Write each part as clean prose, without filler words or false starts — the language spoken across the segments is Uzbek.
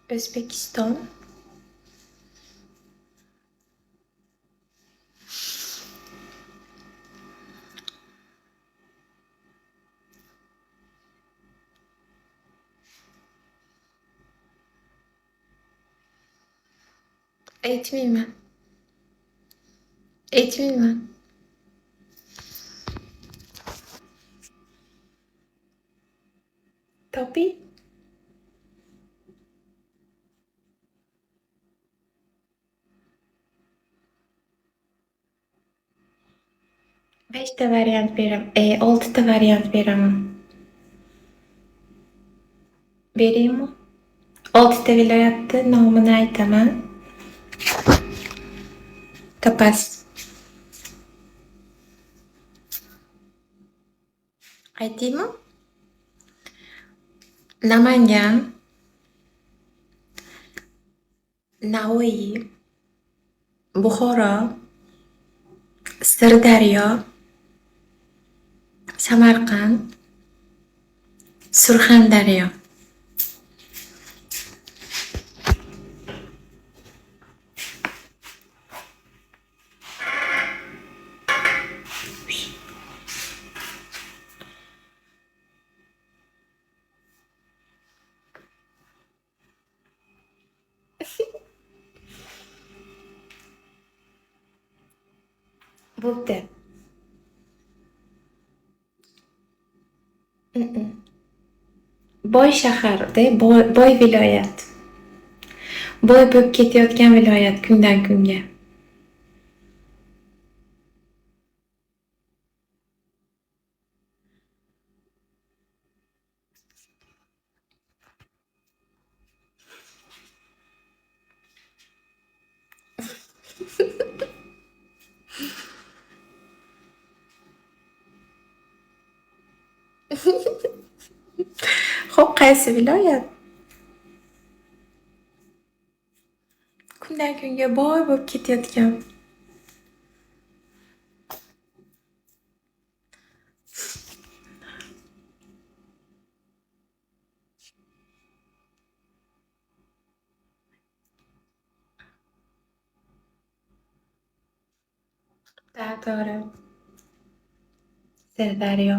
O'zbekiston. Aytmayman. Aytmayman. Toping. Beshta variant beraman. 6ta variant beraman. Beraymi? 6ta viloyatni nomini aytaman. Tapas. Aytaymi? Namangan, Navoiy, Buxoro, Sirdaryo, Samarqand, Surxondaryo. Bo'pti. Boy shaharda, boy viloyat. Boy bo'lib ketayotgan viloyat kundan kunga. Xo'p, qaysi viloyat? Kundan kunga boy bo'lib ketayotgan. To'g'ri. Sirdaryo.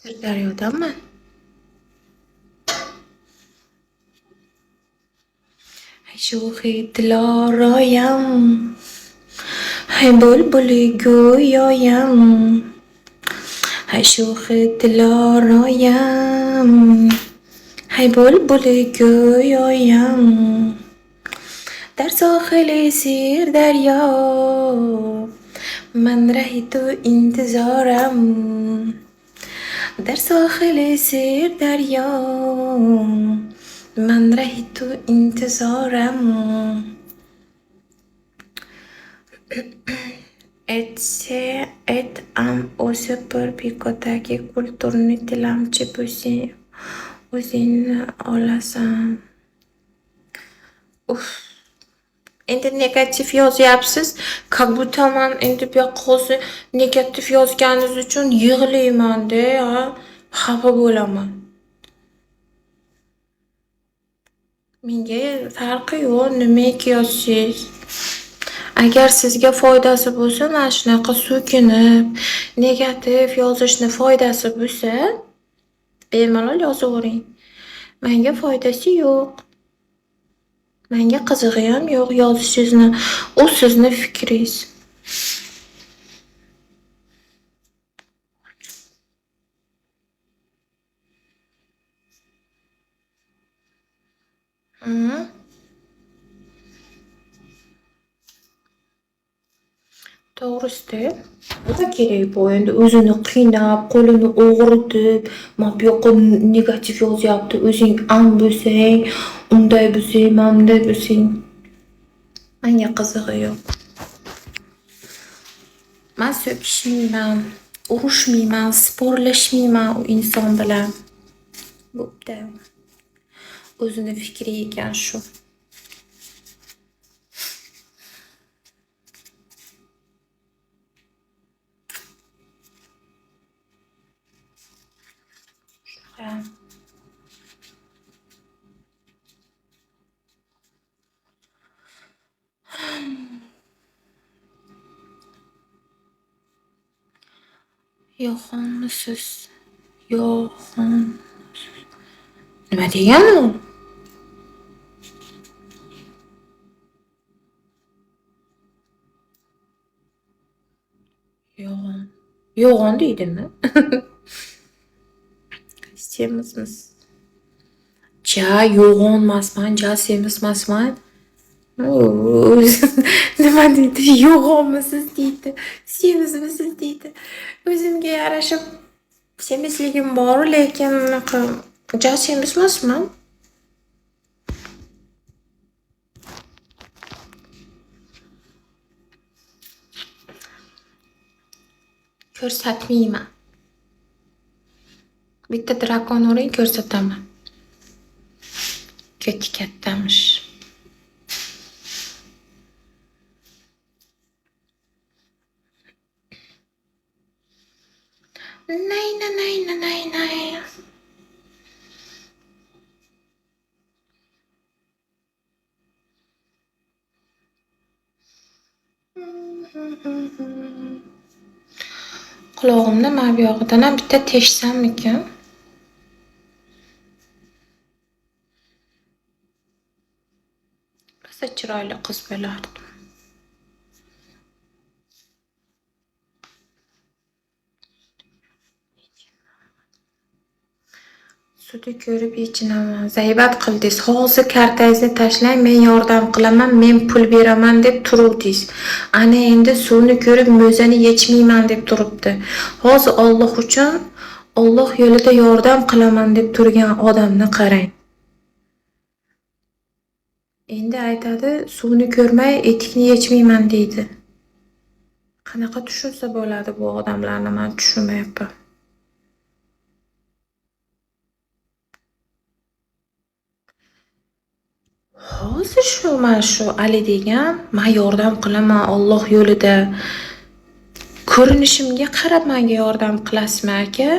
Sirdaryodanman. Sho'xi Diloroyam, hay bulbuli go'yoyam, hay sho'xi Diloroyam, hay bulbuli go'yoyam. Dar sohili Sirdaryo, man rahitu intizoram. Dar sohili Sirdaryo, man rahitu intizoram. Et am o'zi bir bekodagi kulturni tilamchi bo'lsang, o'zingni olasan. Endi negativ yozyapsiz. Как будто men endi bu yoqqa hozir negativ yozganingiz uchun yig'layman-da, xafa bo'laman. Menga farqi yo'q, nimaiki yozsangiz. Agar sizga foydasi bo'lsa, mana shunaqa so'kinib, negativ yozishni foydasi bo'lsa, bemalol yozavering. Menga foydasi yo'q. Menga qizig'i ham yo'q yozishingizni. U sizni fikringiz. To'g'risi-da, nima kerak bu endi o'zini qiynab, qo'lini og'ritib, mana bu yoqqa negativ yozyapti, o'zing ang bo'lsang, unday bo'lsang, bunday bo'lsang. Menga qizig'i yo'q. Men so'kishmayman, urushmayman, sporlashmayman u inson bilan. Bo'pti. O'zini fikri ekan shu. Ha. Yo'g'onmisiz? Yo'g'on. Nima degani u? Yo'g'on. Yo'g'on deydimi? Semizmiz. Ja, yo'g'onmasman, ja semizmasman. Nima deydi? Yo'g'onmisiz deydi. Semizmisiz deydi. O'zimga yarashib semizligim bor, lekin unaqa ja semizmasman. Ko'rsatmayman. Bitta drakon o'ring ko'rsataman. Ko'ti kattamish. Nay. Qulog'imni mana bu yog'idan ham bitta teshsammikan? Rosa chiroyli qiz bo'lardi. Sudi ko'rib yechinaman. G'iybat qildingiz. Hozir kartangizni tashlang, men yordam qilaman, men pul beraman deb turuvdingiz. Ana endi suvni ko'rib mo'zani yechmayman deb turibdi. Hozir Alloh uchun, Alloh yo'lida yordam qilaman deb turgan odamni qarang. Endi aytadi, suvni ko'rmay etikni yechmayman deydi. Qanaqa tushunsa bo'ladi bu odamlarni, men tushunmayapman. Hozir mana shu Ali degan, men yordam qilaman Alloh yo'lida. Ko'rinishimga qarab menga yordam qilasizmi aka?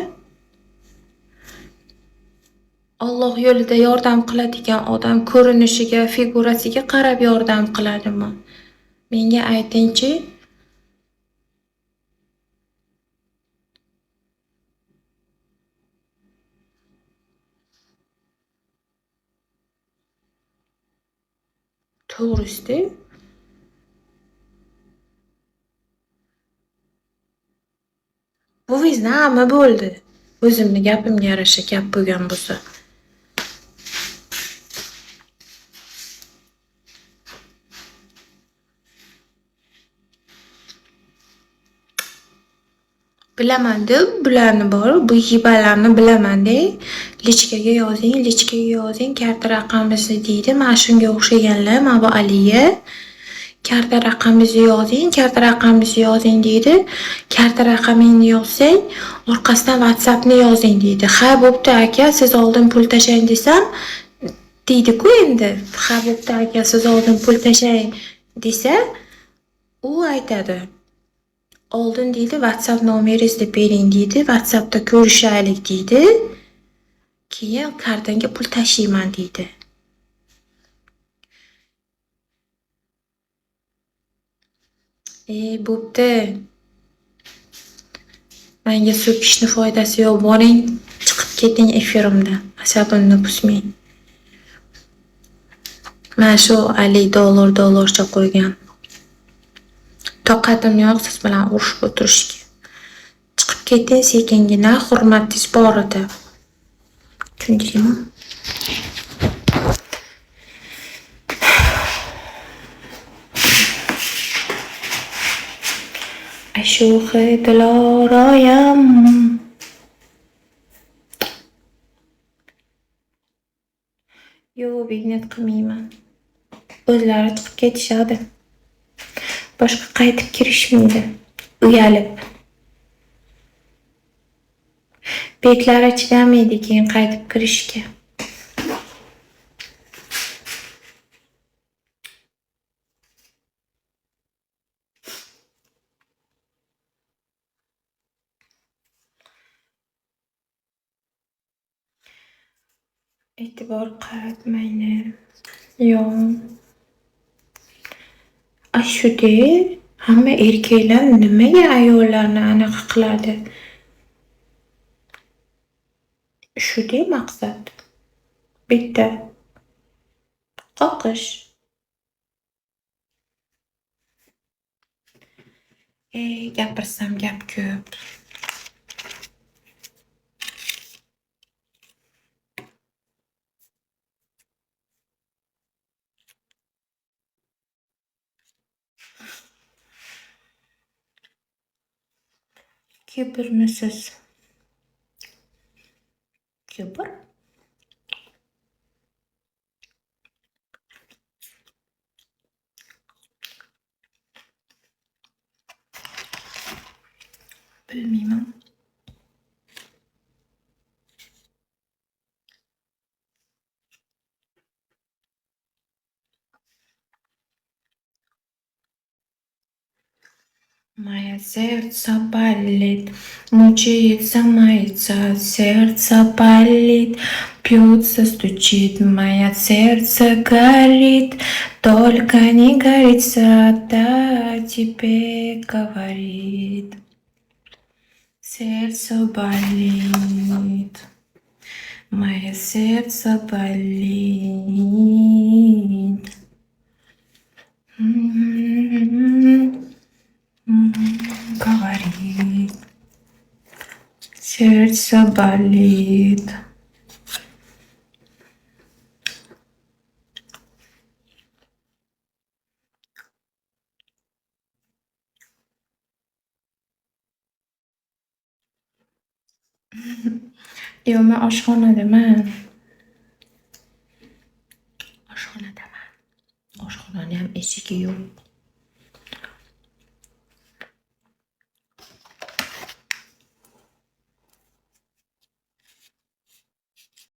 Alloh yo'lida yordam qiladigan odam ko'rinishiga, figurasiga qarab yordam qiladimi? Menga aytingchi. To'g'risi. Bu nima bo'ldi? O'zimni gapimga yarasha gap bo'lgan bo'lsa. Bilaman-da, bularni bor, bu hibalarni bilaman-da. Lichkaga yozing, karta raqamingizni deydi. Mana shunga o'xshaganlar, mana bu Aliya. Karta raqamingizni yozing deydi. Karta raqamingni yozsang, orqasidan WhatsAppni yozing deydi. Ha, bo'pti aka, siz oldin pul tashlang desam, deydi-ku endi. Ha, bo'pti aka, siz oldin pul tashlang desa, u aytadi. Oldin deydi, WhatsApp nomeringizni bering deydi. WhatsAppda ko'rishaylik deydi. Keyin kartanga pul tashlayman deydi. Bo'pti. Menga so'kishni foydasi yo'q. Boring, chiqib keting efirimdan. Asabimni buzmang. Mana shu Ali dollarcha qo'ygan. Toqatim yo'q siz bilan urushib o'tirishga. Chiqib keting sekingina, hurmatingiz bor edi. Tushundingmi? Ashuhi Diloroyam. Yo'q, bignat qilmayman. O'zlari chiqib ketishadi. Boshqa qaytib kirishmaydi. uyalib. Betlari chidamaydi keyin qaytib kirishga. E'tibor qaratmaydi. Yo'q. Shude hamma erkaklar nimaga ayollarni anaqa qiladi? Shude maqsad. Bitta qoqish. Gapirsam gap ko'p. Kibrmisiz? Kibr? Bilmayman. Мое сердце болит, мучается, мается, сердце болит, бьется, стучит, мое сердце горит, только не горится, да тебе говорит. Сердце болит, мое сердце болит. Говорит, сердце болит. Yo'q, men oshxonadaman. Oshxonani ham eshigi yo'q.